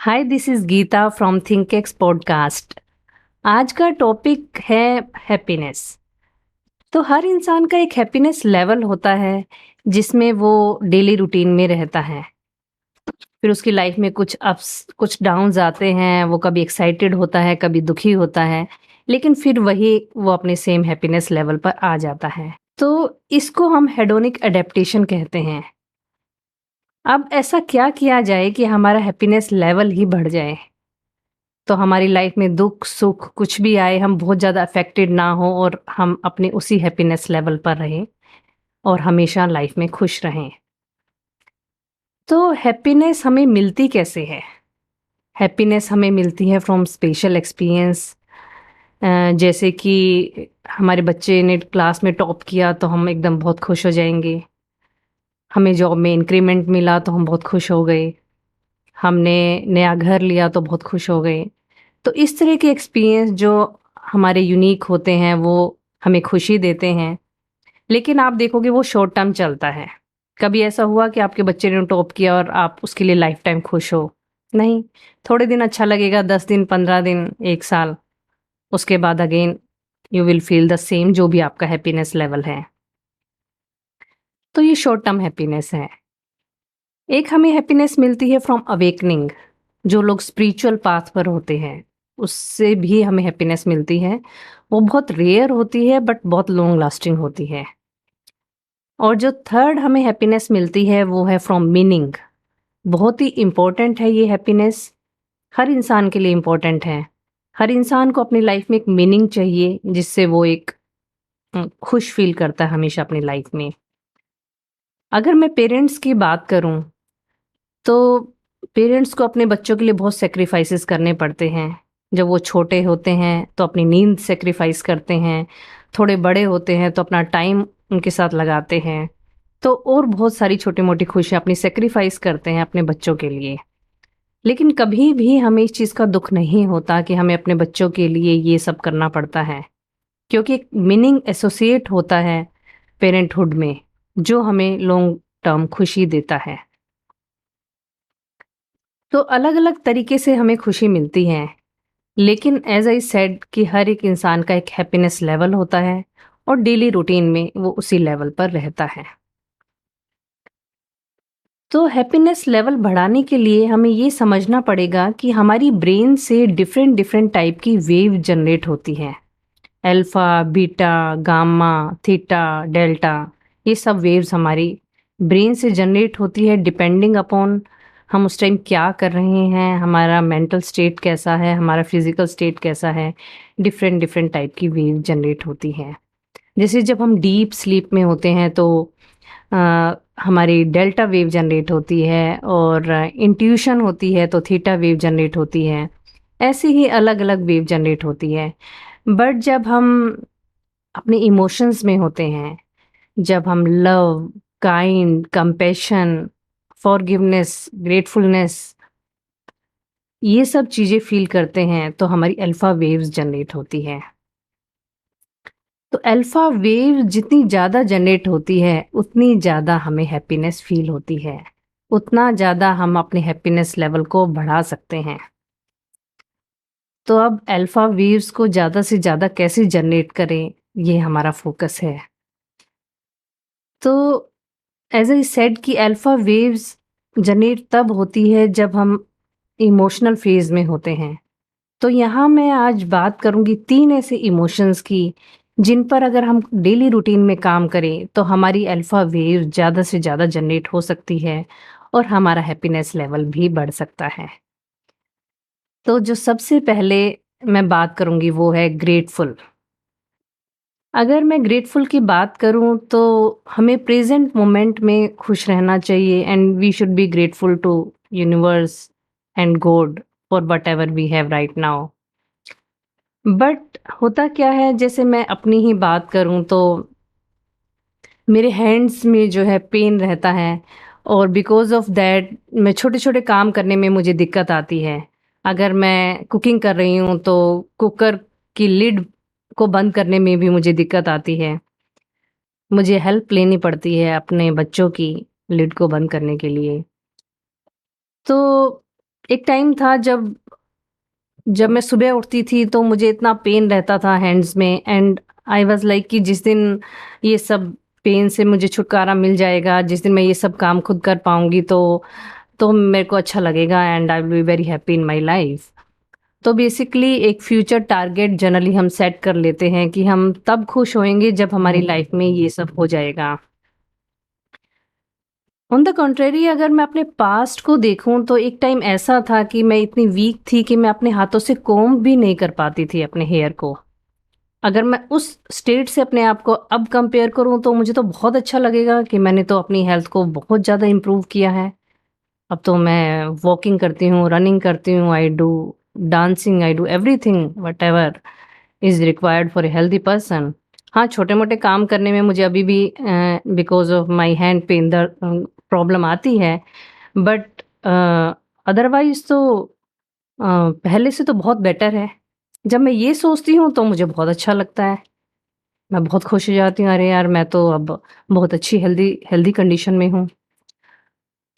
Hi, this is Geeta from Thinkex podcast. आज का topic है हैप्पीनेस। तो हर इंसान का एक हैप्पीनेस लेवल होता है जिसमें वो डेली रूटीन में रहता है। फिर उसकी लाइफ में कुछ अप्स कुछ डाउन्स आते हैं, वो कभी एक्साइटेड होता है, कभी दुखी होता है, लेकिन फिर वही वो अपने सेम हैप्पीनेस लेवल पर आ जाता है। तो इसको हम हेडोनिक एडेप्टेशन कहते हैं। अब ऐसा क्या किया जाए कि हमारा हैप्पीनेस लेवल ही बढ़ जाए, तो हमारी लाइफ में दुख सुख कुछ भी आए हम बहुत ज़्यादा अफेक्टेड ना हो और हम अपने उसी हैप्पीनेस लेवल पर रहें और हमेशा लाइफ में खुश रहें। तो हैप्पीनेस हमें मिलती कैसे है? हैप्पीनेस हमें मिलती है फ्रॉम स्पेशल एक्सपीरियंस। जैसे कि हमारे बच्चे ने क्लास में टॉप किया तो हम एकदम बहुत खुश हो जाएंगे। हमें जॉब में इंक्रीमेंट मिला तो हम बहुत खुश हो गए। हमने नया घर लिया तो बहुत खुश हो गए। तो इस तरह के एक्सपीरियंस जो हमारे यूनिक होते हैं वो हमें खुशी देते हैं, लेकिन आप देखोगे वो शॉर्ट टर्म चलता है। कभी ऐसा हुआ कि आपके बच्चे ने टॉप किया और आप उसके लिए लाइफ टाइम खुश हो? नहीं। थोड़े दिन अच्छा लगेगा, 10 दिन, 15 दिन, 1 साल। उसके बाद again you will feel the same जो भी आपका हैप्पीनेस लेवल है। तो ये शॉर्ट टर्म हैप्पीनेस है। एक हमें हैप्पीनेस मिलती है फ्रॉम अवेकनिंग। जो लोग स्पिरिचुअल पाथ पर होते हैं उससे भी हमें हैप्पीनेस मिलती है। वो बहुत रेयर होती है बट बहुत लॉन्ग लास्टिंग होती है। और जो थर्ड हमें हैप्पीनेस मिलती है वो है फ्रॉम मीनिंग। बहुत ही इम्पोर्टेंट है ये हैप्पीनेस। हर इंसान के लिए इम्पोर्टेंट है। हर इंसान को अपनी लाइफ में एक मीनिंग चाहिए जिससे वो एक खुश फील करता है हमेशा अपनी लाइफ में। अगर मैं पेरेंट्स की बात करूं तो पेरेंट्स को अपने बच्चों के लिए बहुत सेक्रीफाइसेस करने पड़ते हैं। जब वो छोटे होते हैं तो अपनी नींद सेक्रीफाइस करते हैं, थोड़े बड़े होते हैं तो अपना टाइम उनके साथ लगाते हैं। तो और बहुत सारी छोटी-मोटी खुशियाँ अपनी सेक्रीफाइस करते हैं अपने बच्चों के लिए। लेकिन कभी भी हमें इस चीज़ का दुःख नहीं होता कि हमें अपने बच्चों के लिए ये सब करना पड़ता है, क्योंकि एक मीनिंग एसोसिएट होता है पेरेंटहुड में, जो हमें लॉन्ग टर्म खुशी देता है। तो अलग-अलग तरीके से हमें खुशी मिलती है, लेकिन एज़ आई सेड कि हर एक इंसान का एक हैप्पीनेस लेवल होता है और डेली रूटीन में वो उसी लेवल पर रहता है। तो हैप्पीनेस लेवल बढ़ाने के लिए हमें ये समझना पड़ेगा कि हमारी ब्रेन से डिफरेंट डिफरेंट टाइप की वेव जनरेट होती है। Alpha, beta, gamma, theta, delta, ये सब वेव्स हमारी ब्रेन से जनरेट होती है डिपेंडिंग अपॉन हम उस टाइम क्या कर रहे हैं, हमारा मेंटल स्टेट कैसा है, हमारा फिजिकल स्टेट कैसा है। डिफरेंट डिफरेंट टाइप की वेव जनरेट होती है। जैसे जब हम डीप स्लीप में होते हैं तो हमारी डेल्टा वेव जनरेट होती है, और इंट्यूशन होती है तो थीटा वेव जनरेट होती है। ऐसे ही अलग अलग वेव जनरेट होती है। बट जब हम अपने इमोशंस में होते हैं, जब हम love, kind, compassion, forgiveness, gratefulness, ये सब चीज़ें फ़ील करते हैं तो हमारी अल्फ़ा वेव्स जनरेट होती है। तो अल्फ़ा वेव जितनी ज़्यादा जनरेट होती है, उतनी ज़्यादा हमें हैप्पीनेस फ़ील होती है। उतना ज़्यादा हम अपने हैप्पीनेस लेवल को बढ़ा सकते हैं। तो अब अल्फ़ा वेव्स को ज़्यादा से ज़्यादा कैसे जनरेट करें, ये हमारा फ़ोकस है। तो एज़ आई सेड कि अल्फ़ा वेव्स जनरेट तब होती है जब हम इमोशनल फ़ेज़ में होते हैं। तो यहाँ मैं आज बात करूँगी 3 ऐसे इमोशंस की, जिन पर अगर हम डेली रूटीन में काम करें, तो हमारी अल्फ़ा वेव ज़्यादा से ज़्यादा जनरेट हो सकती है और हमारा हैप्पीनेस लेवल भी बढ़ सकता है। तो जो सबसे पहले मैं बात करूँगी वो है ग्रेटफुल। अगर मैं ग्रेटफुल की बात करूँ तो हमें प्रेज़ेंट मोमेंट में खुश रहना चाहिए, and we should be grateful to universe and God for whatever we have right now. But होता क्या है, जैसे मैं अपनी ही बात करूँ तो मेरे हैंड्स में जो है पेन रहता है, और बिकॉज़ ऑफ दैट मैं छोटे-छोटे काम करने में मुझे दिक्कत आती है। अगर मैं कुकिंग कर रही हूँ तो कुकर की लिड को बंद करने में भी मुझे दिक्कत आती है। मुझे हेल्प लेनी पड़ती है अपने बच्चों की लिड को बंद करने के लिए। तो एक टाइम था जब मैं सुबह उठती थी तो मुझे इतना पेन रहता था हैंड्स में, एंड आई वाज लाइक कि जिस दिन ये सब पेन से मुझे छुटकारा मिल जाएगा, जिस दिन मैं ये सब काम खुद कर पाऊंगी तो मेरे को अच्छा लगेगा and I will be very happy in my life. तो बेसिकली एक फ्यूचर टारगेट जनरली हम सेट कर लेते हैं कि हम तब खुश होंगे जब हमारी लाइफ में ये सब हो जाएगा। ऑन द कॉन्ट्रेरी, अगर मैं अपने पास्ट को देखूं तो एक टाइम ऐसा था कि मैं इतनी वीक थी कि मैं अपने हाथों से कोम्ब भी नहीं कर पाती थी अपने हेयर को। अगर मैं उस स्टेट से अपने आप को अब कंपेयर करूं तो मुझे तो बहुत अच्छा लगेगा कि मैंने तो अपनी हेल्थ को बहुत ज़्यादा इम्प्रूव किया है। अब तो मैं वॉकिंग करती हूँ, रनिंग करती हूँ, I do dancing, I do everything what ever is required for a healthy person. हाँ, छोटे-मोटे काम करने में मुझे अभी भी because of my hand pain problem आती है, बट अदरवाइज़ तो पहले से तो बहुत बेटर है। जब मैं ये सोचती हूँ तो मुझे बहुत अच्छा लगता है। मैं बहुत खुश हो जाती हूँ, अरे यार! मैं तो अब बहुत अच्छी हेल्दी हेल्दी कंडीशन में हूँ।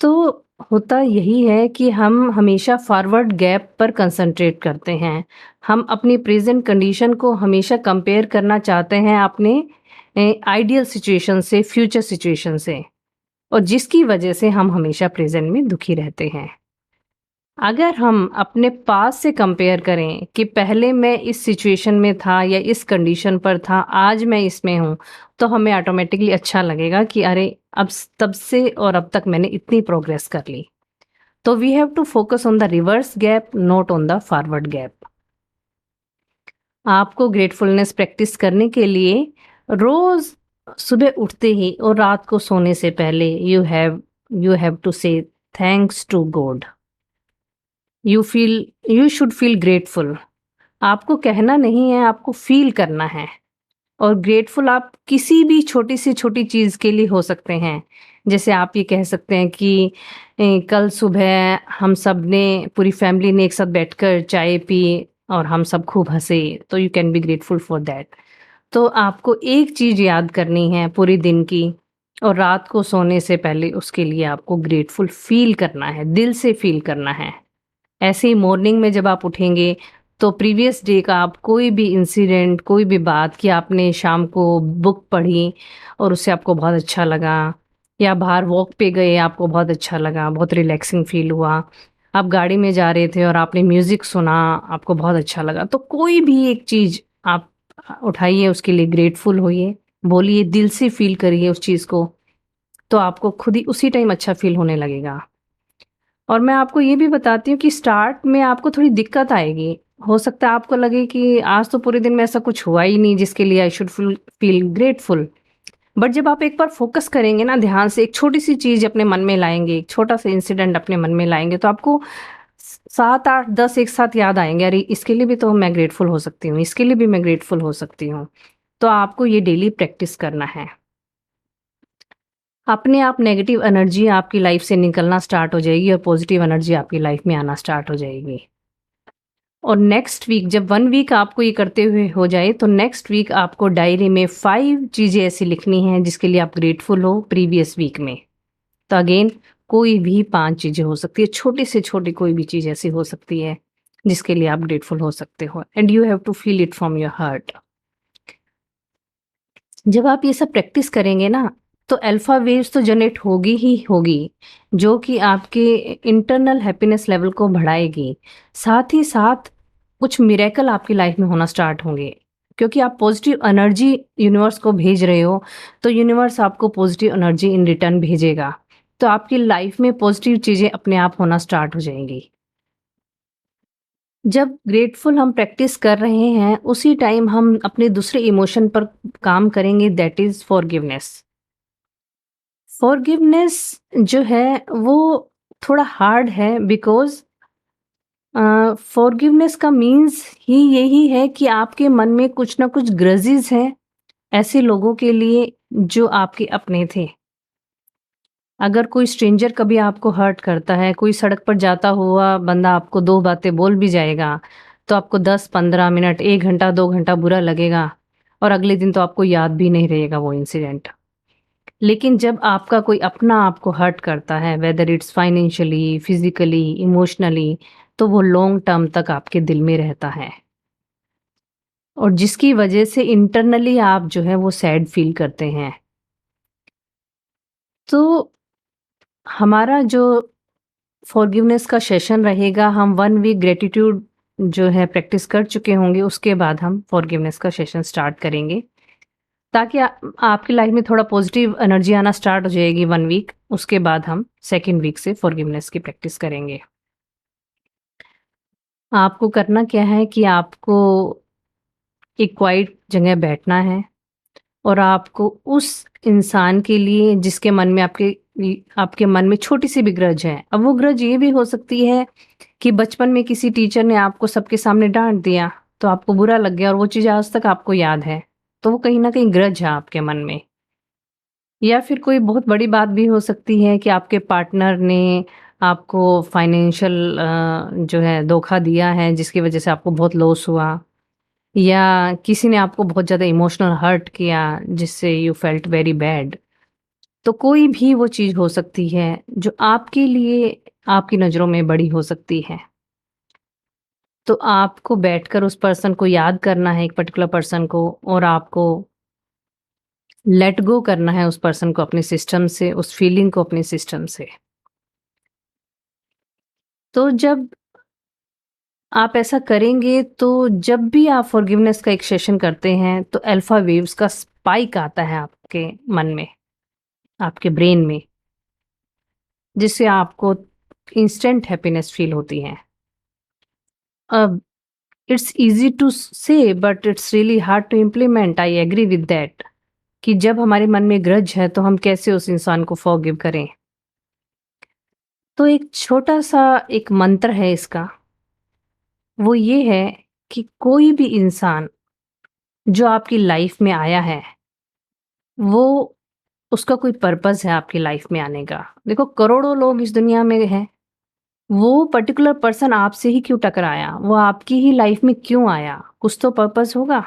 तो होता यही है कि हम हमेशा फॉरवर्ड गैप पर कंसंट्रेट करते हैं। हम अपनी प्रेज़ेंट कंडीशन को हमेशा कंपेयर करना चाहते हैं अपने आइडियल सिचुएशन से, फ्यूचर सिचुएशन से, और जिसकी वजह से हम हमेशा प्रेज़ेंट में दुखी रहते हैं। अगर हम अपने पास से कंपेयर करें कि पहले मैं इस सिचुएशन में था या इस कंडीशन पर था, आज मैं इसमें हूँ, तो हमें ऑटोमेटिकली अच्छा लगेगा कि अरे! तब से और अब तक मैंने इतनी प्रोग्रेस कर ली। तो we have to focus on the reverse gap, not on the forward gap. आपको ग्रेटफुलनेस प्रैक्टिस करने के लिए रोज़ सुबह उठते ही और रात को सोने से पहले you have to say thanks to God. You should feel grateful. आपको कहना नहीं है, आपको फ़ील करना है। और ग्रेटफुल आप किसी भी छोटी से छोटी चीज़ के लिए हो सकते हैं। जैसे आप ये कह सकते हैं कि कल सुबह हम सब ने, पूरी फैमिली ने एक साथ बैठकर चाय पी और हम सब खूब हँसे, तो you can be grateful for that. तो आपको एक चीज़ याद करनी है पूरे दिन की, और रात को सोने से पहले उसके लिए आपको ग्रेटफुल फ़ील करना है, दिल से फ़ील करना है। ऐसे ही मॉर्निंग में जब आप उठेंगे तो प्रीवियस डे का आप कोई भी इंसिडेंट, कोई भी बात कि आपने शाम को बुक पढ़ी और उससे आपको बहुत अच्छा लगा, या बाहर वॉक पे गए आपको बहुत अच्छा लगा, बहुत रिलैक्सिंग फील हुआ, आप गाड़ी में जा रहे थे और आपने म्यूज़िक सुना, आपको बहुत अच्छा लगा, तो कोई भी एक चीज़ आप उठाइए, उसके लिए ग्रेटफुल होइए, बोलिए, दिल से फील करिए उस चीज़ को, तो आपको खुद ही उसी टाइम अच्छा फील होने लगेगा। और मैं आपको ये भी बताती हूँ कि स्टार्ट में आपको थोड़ी दिक्कत आएगी। हो सकता है आपको लगे कि आज तो पूरे दिन में ऐसा कुछ हुआ ही नहीं जिसके लिए I should feel grateful. But जब आप एक बार फ़ोकस करेंगे ना, ध्यान से एक छोटी-सी चीज़ अपने मन में लाएँगे, एक छोटा-सा इंसिडेंट अपने मन में लाएँगे, तो आपको स 7, 8, 10 एक साथ याद आएँगे, अरे! इसके लिए भी तो मैं ग्रेटफुल हो सकती हूँ, इसके लिए भी मैं ग्रेटफुल हो सकती हूँ। तो आपको ये डेली प्रैक्टिस करना है। अपने आप नेगेटिव एनर्जी आपकी लाइफ से निकलना स्टार्ट हो जाएगी और पॉजिटिव एनर्जी आपकी लाइफ में आना स्टार्ट हो जाएगी। और नेक्स्ट वीक जब 1 वीक आपको ये करते हुए हो जाए, तो नेक्स्ट वीक आपको डायरी में 5 चीज़ें ऐसी लिखनी हैं जिसके लिए आप ग्रेटफुल हो प्रीवियस वीक में। तो अगेन कोई भी 5 चीज़ें हो सकती है, छोटी से छोटी कोई भी चीज़ ऐसी हो सकती है जिसके लिए आप ग्रेटफुल हो सकते हो, and you have to feel it from your heart. जब आप ये सब प्रैक्टिस करेंगे ना, तो अल्फा वेव्स तो जनरेट होगी ही होगी, जो कि आपके इंटरनल हैप्पीनेस लेवल को बढ़ाएगी। साथ ही साथ कुछ मिरेकल आपकी लाइफ में होना स्टार्ट होंगे, क्योंकि आप पॉजिटिव एनर्जी यूनिवर्स को भेज रहे हो, तो यूनिवर्स आपको पॉजिटिव एनर्जी इन रिटर्न भेजेगा। तो आपकी लाइफ में पॉजिटिव चीज़ें अपने आप होना स्टार्ट हो जाएँगी। जब ग्रेटफुल हम प्रैक्टिस कर रहे हैं, उसी टाइम हम अपने दूसरे इमोशन पर काम करेंगे, दैट इज़ फॉरगिवनेस। फॉरगिवनेस जो है वो थोड़ा हार्ड है, बिकॉज़ फॉरगिवनेस का मीन्स ही यही है कि आपके मन में कुछ ना कुछ ग्रजेस हैं ऐसे लोगों के लिए जो आपके अपने थे। अगर कोई स्ट्रेंजर कभी आपको हर्ट करता है, कोई सड़क पर जाता हुआ बंदा आपको 2 बातें बोल भी जाएगा, तो आपको 10-15 मिनट, 1 घंटा, 2 घंटा बुरा लगेगा और अगले दिन तो आपको याद भी नहीं रहेगा वो इंसिडेंट। लेकिन जब आपका कोई अपना आपको हर्ट करता है, whether it's financially, physically, emotionally, तो वो लॉन्ग टर्म तक आपके दिल में रहता है और जिसकी वजह से इंटरनली आप जो है वो सैड फ़ील करते हैं। तो हमारा जो फ़ॉरगिवनेस का सेशन रहेगा, हम 1 वीक ग्रैटिट्यूड जो है प्रैक्टिस कर चुके होंगे, उसके बाद हम फ़ॉरगिवनेस का सेशन स्टार्ट करेंगे। ताकि आपकी लाइफ में थोड़ा पॉजिटिव एनर्जी आना स्टार्ट हो जाएगी 1 वीक, उसके बाद हम सेकंड वीक से फ़ॉरगिवनेस की प्रैक्टिस करेंगे। आपको करना क्या है कि आपको एक क्वाइट जगह बैठना है और आपको उस इंसान के लिए जिसके मन में आपके मन में छोटी-सी भी ग्रज है। अब वो ग्रज ये भी हो सकती है कि बचपन में किसी टीचर ने आपको सबके सामने डाँट दिया, तो आपको बुरा लग गया और वो चीज़ आज तक आपको याद है। तो वो कहीं न कहीं ग्रज है आपके मन में। या फिर कोई बहुत बड़ी बात भी हो सकती है कि आपके पार्टनर ने आपको फाइनेंशियल जो है धोखा दिया है जिसकी वज़ह से आपको बहुत लॉस हुआ या किसी ने आपको बहुत ज़्यादा इमोशनल हर्ट किया जिससे यू फेल्ट वेरी बैड। तो कोई भी वो चीज़ हो सकती है जो आपके लिए आपकी नज़रों में बड़ी हो सकती है। तो आपको बैठकर उस पर्सन को याद करना है, एक पर्टिकुलर पर्सन को, और आपको लेट गो करना है उस पर्सन को अपने सिस्टम से, उस फीलिंग को अपने सिस्टम से। तो जब आप ऐसा करेंगे तो जब भी आप फॉरगिवनेस का एक सेशन करते हैं तो अल्फा वेव्स का स्पाइक आता है आपके मन में, आपके ब्रेन में, जिससे आपको इंस्टेंट हैप्पीनेस फील होती है। अब it's easy to say but it's really hard to implement, I agree with that, कि जब हमारे मन में ग्रज है तो हम कैसे उस इंसान को फॉरगिव करें। तो एक छोटा-सा एक मंत्र है इसका, वो ये है कि कोई भी इंसान जो आपकी लाइफ में आया है, वो उसका कोई पर्पस है आपकी लाइफ में आने का। देखो करोड़ों लोग इस दुनिया में हैं, वो पर्टिकुलर पर्सन आपसे ही क्यों टकराया? वो आपकी ही लाइफ में क्यों आया? कुछ तो पर्पस होगा।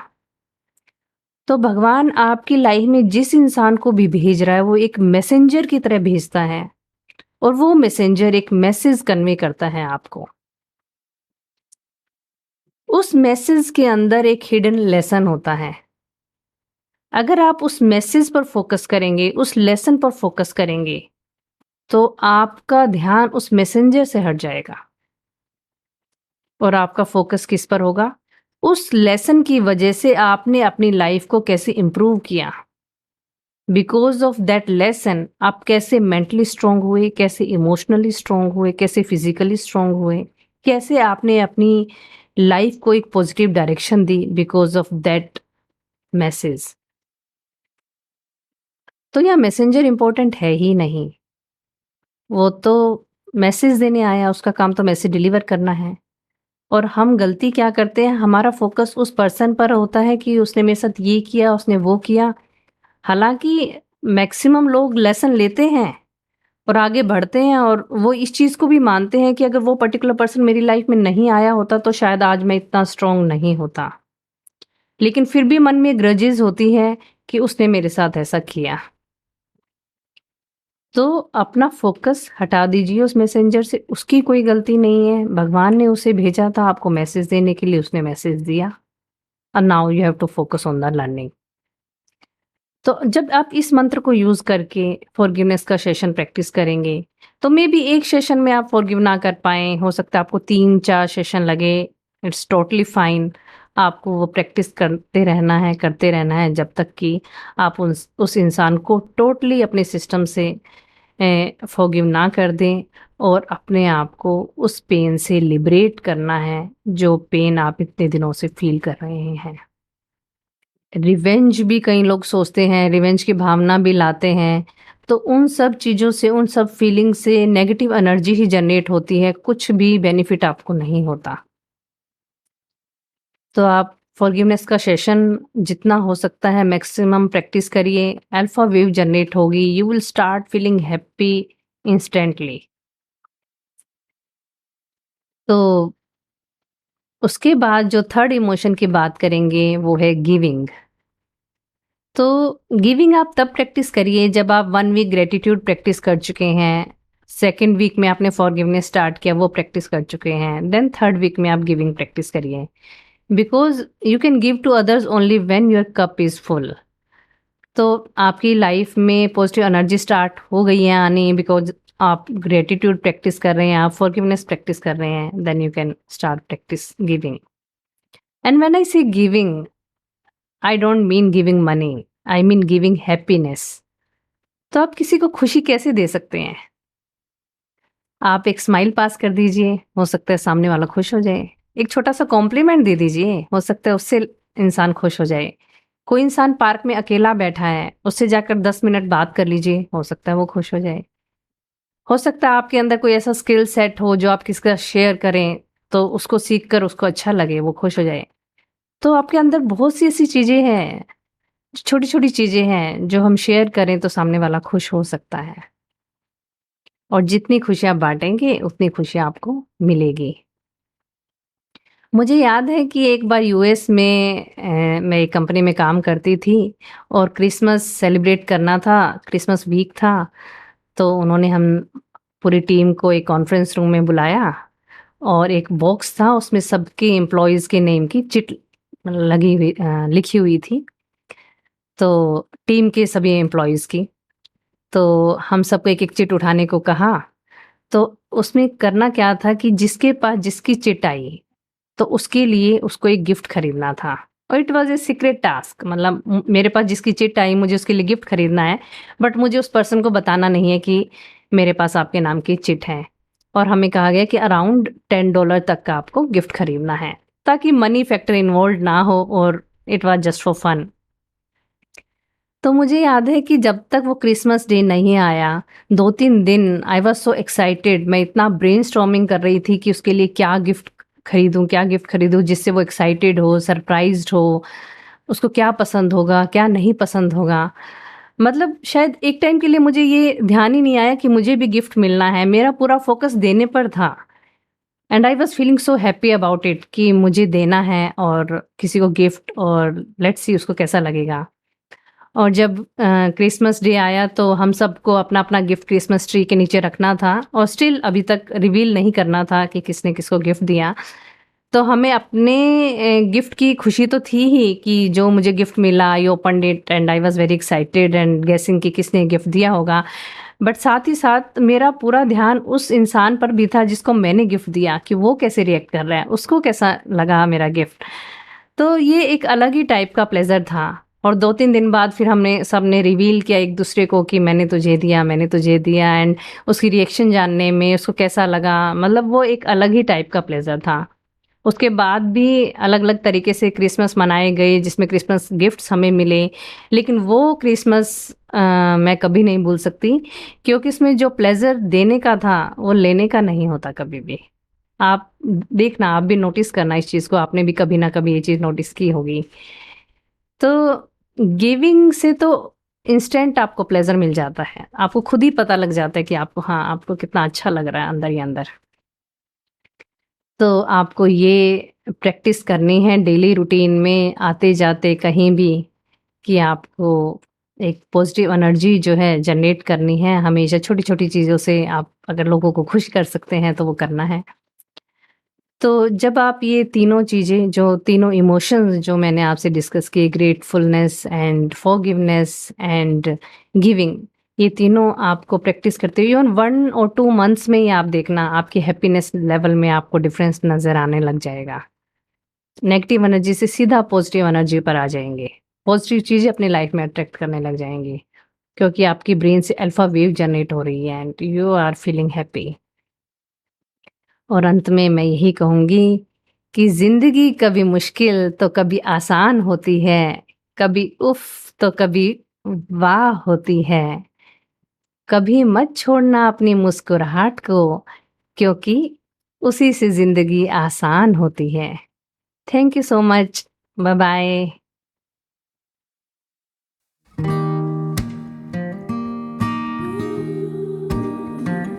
तो भगवान आपकी लाइफ में जिस इंसान को भी भेज रहा है, वो एक मैसेंजर की तरह भेजता है और वो मैसेंजर एक मैसेज कन्वे करता है आपको। उस मैसेज के अंदर एक हिडन लेसन होता है। अगर आप उस मैसेज पर फोकस करेंगे, उस लेसन पर फोकस करेंगे, तो आपका ध्यान उस मैसेंजर से हट जाएगा और आपका फोकस किस पर होगा? उस लेसन की वजह से आपने अपनी लाइफ को कैसे इम्प्रूव किया। बिकॉज़ ऑफ दैट लेसन आप कैसे मेंटली स्ट्रांग हुए, कैसे इमोशनली स्ट्रांग हुए, कैसे फिजिकली स्ट्रांग हुए, कैसे आपने अपनी लाइफ को एक positive direction the because of that message. तो यह मैसेंजर इम्पोर्टेंट है ही नहीं। वो तो मैसेज देने आया, उसका काम तो मैसेज डिलीवर करना है। और हम गलती क्या करते हैं, हमारा फ़ोकस उस पर्सन पर होता है कि उसने मेरे साथ ये किया, उसने वो किया। हालाँकि मैक्सिमम लोग लेसन लेते हैं और आगे बढ़ते हैं और वो इस चीज़ को भी मानते हैं कि अगर वो पर्टिकुलर पर्सन मेरी लाइफ़ में नहीं आया होता तो शायद आज मैं इतना स्ट्रॉन्ग नहीं होता। लेकिन फिर भी मन में ग्रजेस होती है कि उसने मेरे साथ ऐसा किया। तो अपना फ़ोकस हटा दीजिए उस मैसेंजर से, उसकी कोई गलती नहीं है। भगवान ने उसे भेजा था आपको मैसेज देने के लिए, उसने मैसेज दिया। And now you have to focus on the learning. तो जब आप इस मंत्र को यूज़ करके फॉरगिवनेस का सेशन प्रैक्टिस करेंगे, तो मे बी एक सेशन में आप फॉरगिव ना कर पाएँ, हो सकता है आपको 3-4 सेशन लगे, इट्स टोटली फाइन। आपको वो प्रैक्टिस करते रहना है जब तक कि आप उस इंसान को टोटली अपने सिस्टम से फॉरगिव ना कर दें और अपने आप को उस पेन से लिबरेट करना है, जो पेन आप इतने दिनों से फ़ील कर रहे हैं। रिवेंज भी कई लोग सोचते हैं, रिवेंज की भावना भी लाते हैं, तो उन सब चीज़ों से, उन सब फीलिंग से नेगेटिव एनर्जी ही जनरेट होती है, कुछ भी बेनिफिट आपको नहीं होता। तो आप फॉरगिवनेस का सेशन जितना हो सकता है मैक्सिमम प्रैक्टिस करिए, अल्फा वेव जनरेट होगी, you will start feeling happy instantly. तो उसके बाद जो थर्ड इमोशन की बात करेंगे, वो है गिविंग। तो गिविंग आप तब प्रैक्टिस करिए जब आप 1 वीक ग्रेटिट्यूड प्रैक्टिस कर चुके हैं, सेकंड वीक में आपने फॉरगिवनेस स्टार्ट किया, वो प्रैक्टिस कर चुके हैं, देन थर्ड वीक में आप गिविंग प्रैक्टिस करिए। Because you can give to others only when your cup is full. तो आपकी लाइफ में पॉजिटिव एनर्जी स्टार्ट हो गई है आनी, बिकॉज़ आप ग्रेटिट्यूड प्रैक्टिस कर रहे हैं, आप फॉरगिवनेस प्रैक्टिस कर रहे हैं, then you can start practice giving. And when I say giving, I don't mean giving money, I mean giving happiness. तो आप किसी को खुशी कैसे दे सकते हैं? आप एक स्माइल पास कर दीजिए, हो सकता है सामने वाला खुश हो जाए। एक छोटा-सा कॉम्प्लीमेंट दे दीजिए, हो सकता है उससे इंसान खुश हो जाए। कोई इंसान पार्क में अकेला बैठा है, उससे जाकर 10 मिनट बात कर लीजिए, हो सकता है वो खुश हो जाए। हो सकता है आपके अंदर कोई ऐसा स्किल सेट हो जो आप किसी के साथ शेयर करें, तो उसको सीख कर उसको अच्छा लगे, वो खुश हो जाए। तो आपके अंदर बहुत सी ऐसी चीज़ें हैं, छोटी-छोटी चीज़ें हैं, जो हम शेयर करें तो सामने वाला खुश हो सकता है। और जितनी खुशियाँ बाँटेंगे, उतनी खुशियाँ आपको मिलेगी। मुझे याद है कि एक बार यूएस में मैं एक कंपनी में काम करती थी और क्रिसमस सेलिब्रेट करना था, क्रिसमस वीक था, तो उन्होंने हम पूरी टीम को एक कॉन्फ्रेंस रूम में बुलाया और एक बॉक्स था, उसमें सबके एम्प्लॉइज़ के नेम की चिट लिखी हुई थी, तो टीम के सभी एम्प्लॉइज़ की। तो हम सबको एक-एक चिट उठाने को कहा, तो उसमें करना क्या था कि जिसके पास जिसकी चिट आई, तो उसके लिए उसको एक गिफ्ट खरीदना था और it was a secret task. मतलब मेरे पास जिसकी चिट आई, मुझे उसके लिए गिफ्ट खरीदना है, बट मुझे उस पर्सन को बताना नहीं है कि मेरे पास आपके नाम की चिट है। और हमें कहा गया कि अराउंड $10 तक का आपको गिफ्ट खरीदना है, ताकि मनी फैक्टर इन्वॉल्व्ड ना हो और it was just for fun. तो मुझे याद है कि जब तक वो क्रिसमस डे नहीं आया, 2-3 दिन आई वाज़ सो एक्साइटेड, मैं इतना ब्रेनस्टॉर्मिंग कर रही थी कि उसके लिए क्या गिफ्ट खरीदूँ जिससे वो एक्साइटेड हो, सरप्राइज़्ड हो, उसको क्या पसंद होगा, क्या नहीं पसंद होगा। मतलब शायद एक टाइम के लिए मुझे ये ध्यान ही नहीं आया कि मुझे भी गिफ्ट मिलना है, मेरा पूरा फ़ोकस देने पर था and I was feeling so happy about it कि मुझे देना है और किसी को गिफ्ट, और लेट्स सी उसको कैसा लगेगा। और जब क्रिसमस डे आया तो हम सबको अपना-अपना गिफ्ट क्रिसमस ट्री के नीचे रखना था और स्टिल अभी तक रिवील नहीं करना था कि किसने किसको गिफ्ट दिया। तो हमें अपने गिफ्ट की खुशी तो थी ही कि जो मुझे गिफ्ट मिला, I opened it and I was very excited and guessing कि किसने गिफ्ट दिया होगा। बट साथ ही साथ मेरा पूरा ध्यान उस इंसान पर भी था जिसको मैंने गिफ्ट दिया, कि वो कैसे रिएक्ट कर रहा है, उसको कैसा लगा मेरा गिफ्ट। तो ये एक अलग ही टाइप का प्लेज़र था। और 2-3 दिन बाद फिर हमने सबने रिवील किया एक-दूसरे को कि मैंने तुझे दिया एंड उसकी रिएक्शन जानने में उसको कैसा लगा, मतलब वो एक अलग ही टाइप का प्लेज़र था। उसके बाद भी अलग-अलग तरीके से क्रिसमस मनाए गए जिसमें क्रिसमस गिफ्ट्स हमें मिले। लेकिन वो क्रिसमस मैं कभी नहीं भूल सकती, क्योंकि इसमें जो प्लेज़र देने का था, वो लेने का नहीं होता कभी भी। आप देखना, आप भी नोटिस करना इस चीज़ को, आपने भी कभी ना कभी ये चीज़ नोटिस की होगी। तो गिविंग से तो इंस्टेंट आपको प्लेज़र मिल जाता है। आपको खुद ही पता लग जाता है कि आपको, हाँ, आपको कितना अच्छा लग रहा है अंदर ही अंदर। तो आपको ये प्रैक्टिस करनी है डेली रूटीन में आते-जाते कहीं भी, कि आपको एक पॉजिटिव एनर्जी जो है जनरेट करनी है। हमेशा छोटी-छोटी चीज़ों से आप अगर लोगों को खुश कर सकते हैं तो वो करना है। तो जब आप ये तीनों चीज़ें, जो तीनों इमोशंस जो मैंने आपसे डिस्कस किए, gratefulness and forgiveness and giving, ये तीनों आपको प्रैक्टिस करते हुए इवन 1 और 2 मंथ्स में ही आप देखना आपकी हैप्पीनेस लेवल में आपको डिफरेंस नज़र आने लग जाएगा। नेगेटिव एनर्जी से सीधा पॉजिटिव एनर्जी पर आ जाएँगे। पॉजिटिव चीज़ें अपनी लाइफ में अट्रैक्ट करने लग जाएँगी, क्योंकि आपकी ब्रेन से अल्फा वेव जनरेट हो रही है and you are feeling happy. और अंत में मैं यही कहूँगी कि ज़िंदगी कभी मुश्किल तो कभी आसान होती है, कभी उफ़ तो कभी वाह होती है। कभी मत छोड़ना अपनी मुस्कुराहट को, क्योंकि उसी से ज़िंदगी आसान होती है। Thank you so much. Bye bye.